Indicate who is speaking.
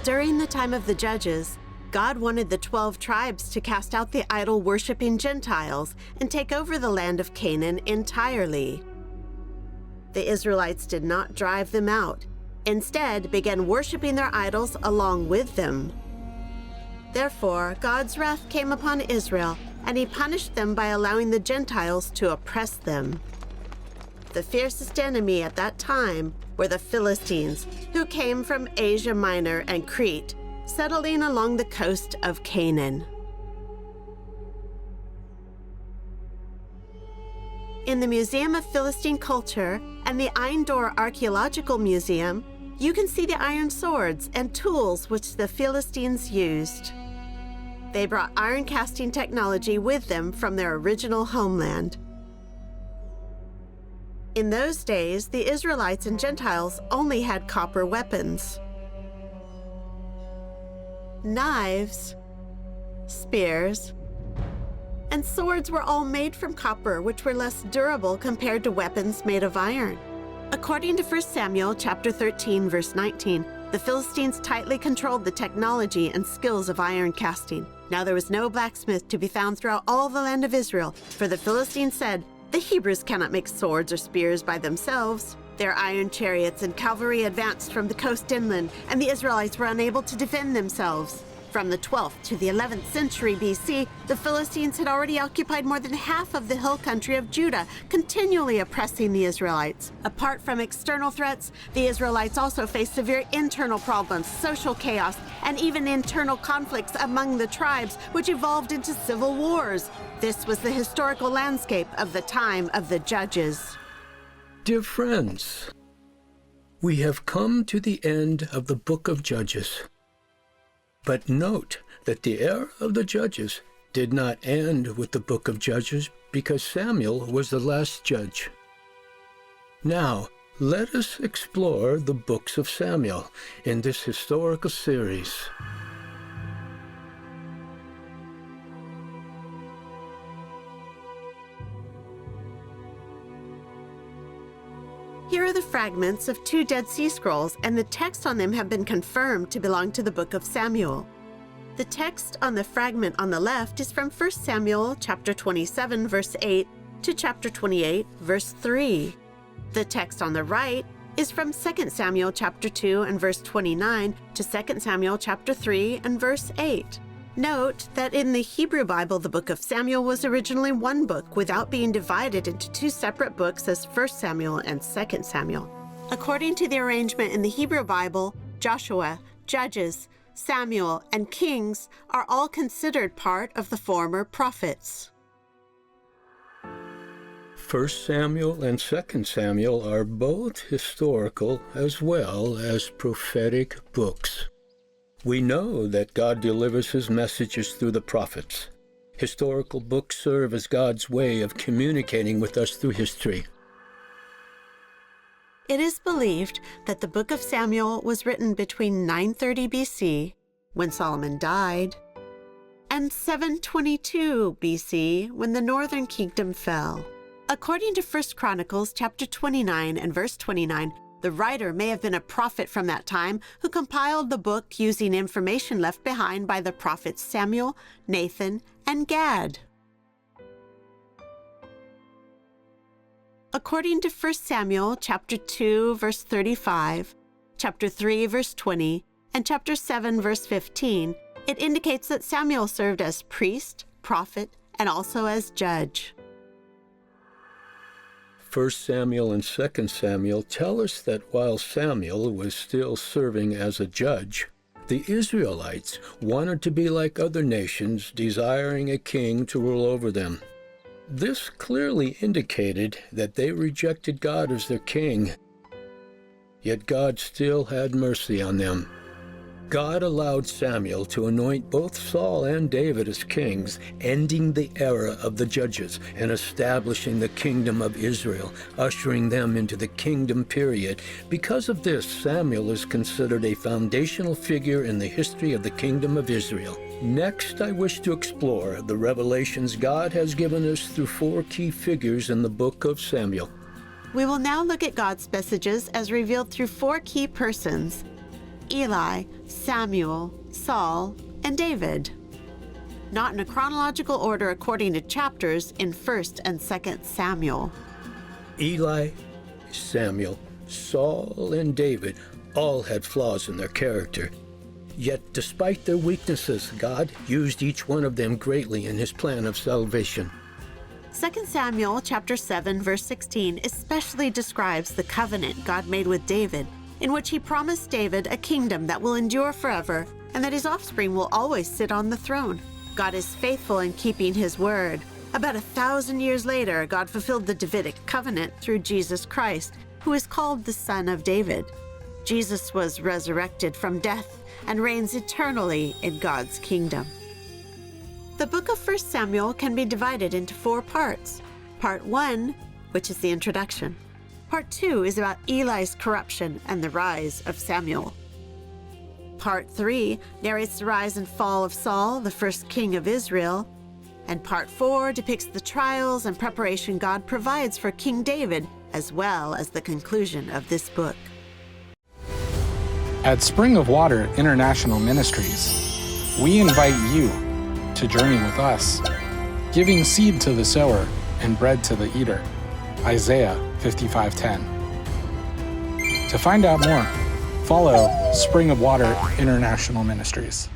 Speaker 1: During the time of the Judges, God wanted the 12 tribes to cast out the idol-worshiping Gentiles and take over the land of Canaan entirely. The Israelites did not drive them out, instead began worshiping their idols along with them. Therefore, God's wrath came upon Israel, and he punished them by allowing the Gentiles to oppress them. The fiercest enemy at that time were the Philistines, who came from Asia Minor and Crete, settling along the coast of Canaan. In the Museum of Philistine Culture and the Eindor Archaeological Museum, you can see the iron swords and tools which the Philistines used. They brought iron casting technology with them from their original homeland. In those days, the Israelites and Gentiles only had copper weapons. Knives, spears, and swords were all made from copper, which were less durable compared to weapons made of iron. According to 1 Samuel chapter 13, verse 19, the Philistines tightly controlled the technology and skills of iron casting. Now there was no blacksmith to be found throughout all the land of Israel, for the Philistines said, "The Hebrews cannot make swords or spears by themselves." Their iron chariots and cavalry advanced from the coast inland, and the Israelites were unable to defend themselves. From the 12th to the 11th century BC, the Philistines had already occupied more than half of the hill country of Judah, continually oppressing the Israelites. Apart from external threats, the Israelites also faced severe internal problems, social chaos, and even internal conflicts among the tribes, which evolved into civil wars. This was the historical landscape of the time of the Judges.
Speaker 2: Dear friends, we have come to the end of the book of Judges. But note that the era of the Judges did not end with the book of Judges because Samuel was the last judge. Now, let us explore the books of Samuel in this historical series.
Speaker 1: Here are the fragments of 2 Dead Sea Scrolls, and the text on them have been confirmed to belong to the book of Samuel. The text on the fragment on the left is from 1 Samuel chapter 27, verse 8 to chapter 28, verse 3. The text on the right is from 2 Samuel chapter 2 and verse 29 to 2 Samuel chapter 3 and verse 8. Note that in the Hebrew Bible, the book of Samuel was originally one book without being divided into 2 separate books as 1 Samuel and 2 Samuel. According to the arrangement in the Hebrew Bible, Joshua, Judges, Samuel, and Kings are all considered part of the former prophets.
Speaker 2: 1 Samuel and 2 Samuel are both historical as well as prophetic books. We know that God delivers his messages through the prophets. Historical books serve as God's way of communicating with us through history.
Speaker 1: It is believed that the book of Samuel was written between 930 BC, when Solomon died, and 722 BC, when the northern kingdom fell. According to 1 Chronicles chapter 29 and verse 29, the writer may have been a prophet from that time who compiled the book using information left behind by the prophets Samuel, Nathan, and Gad. According to 1 Samuel chapter 2 verse 35, chapter 3 verse 20, and chapter 7 verse 15, it indicates that Samuel served as priest, prophet, and also as judge.
Speaker 2: 1 Samuel and 2 Samuel tell us that while Samuel was still serving as a judge, the Israelites wanted to be like other nations, desiring a king to rule over them. This clearly indicated that they rejected God as their king. Yet God still had mercy on them. God allowed Samuel to anoint both Saul and David as kings, ending the era of the judges and establishing the kingdom of Israel, ushering them into the kingdom period. Because of this, Samuel is considered a foundational figure in the history of the kingdom of Israel. Next, I wish to explore the revelations God has given us through 4 key figures in the book of Samuel.
Speaker 1: We will now look at God's messages as revealed through 4 key persons. Eli, Samuel, Saul, and David. Not in a chronological order according to chapters in 1st and 2nd Samuel.
Speaker 2: Eli, Samuel, Saul, and David all had flaws in their character. Yet, despite their weaknesses, God used each one of them greatly in his plan of salvation.
Speaker 1: 2 Samuel chapter 7, verse 16 especially describes the covenant God made with David, in which he promised David a kingdom that will endure forever and that his offspring will always sit on the throne. God is faithful in keeping his word. About 1,000 years later, God fulfilled the Davidic covenant through Jesus Christ, who is called the Son of David. Jesus was resurrected from death and reigns eternally in God's kingdom. The book of 1 Samuel can be divided into 4 parts. Part 1, which is the introduction. Part 2 is about Eli's corruption and the rise of Samuel. Part 3 narrates the rise and fall of Saul, the first king of Israel. And Part 4 depicts the trials and preparation God provides for King David, as well as the conclusion of this book.
Speaker 3: At Spring of Water International Ministries, we invite you to journey with us, giving seed to the sower and bread to the eater. Isaiah 55:10. To find out more, follow Spring of Water International Ministries.